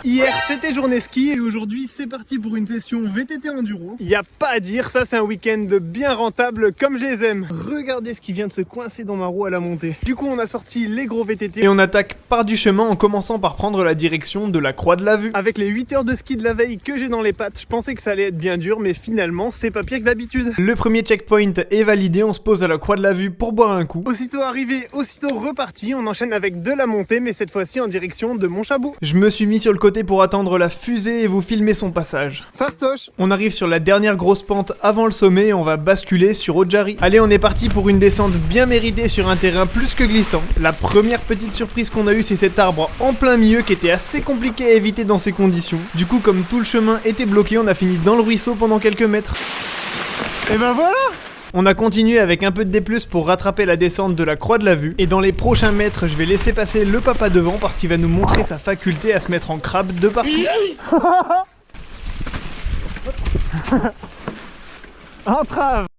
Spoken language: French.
Hier c'était journée ski et aujourd'hui c'est parti pour une session VTT enduro. Y a pas à dire, ça c'est un week-end bien rentable comme je les aime. Regardez ce qui vient de se coincer dans ma roue à la montée. Du coup on a sorti les gros VTT et on attaque par du chemin en commençant par prendre la direction de la Croix de la Vue. avec les 8 heures de ski de la veille que j'ai dans les pattes. Je pensais que ça allait être bien dur mais finalement c'est pas pire que d'habitude. Le premier checkpoint est validé, on se pose à la Croix de la Vue pour boire un coup. Aussitôt arrivé, aussitôt reparti, on enchaîne avec de la montée mais cette fois-ci en direction de Montchabot. Je me suis mis sur le côté pour attendre la fusée et vous filmer son passage. Fastoche. On arrive sur la dernière grosse pente avant le sommet et on va basculer sur Odjari. Allez, on est parti pour une descente bien méritée sur un terrain plus que glissant. La première petite surprise qu'on a eue, c'est cet arbre en plein milieu qui était assez compliqué à éviter dans ces conditions. Du coup, comme tout le chemin était bloqué, on a fini dans le ruisseau pendant quelques mètres. Et ben voilà. On a continué avec un peu de D+, pour rattraper la descente de la Croix de la Vue. Et dans les prochains mètres, je vais laisser passer le papa devant parce qu'il va nous montrer sa faculté à se mettre en crabe de partout. Entrave.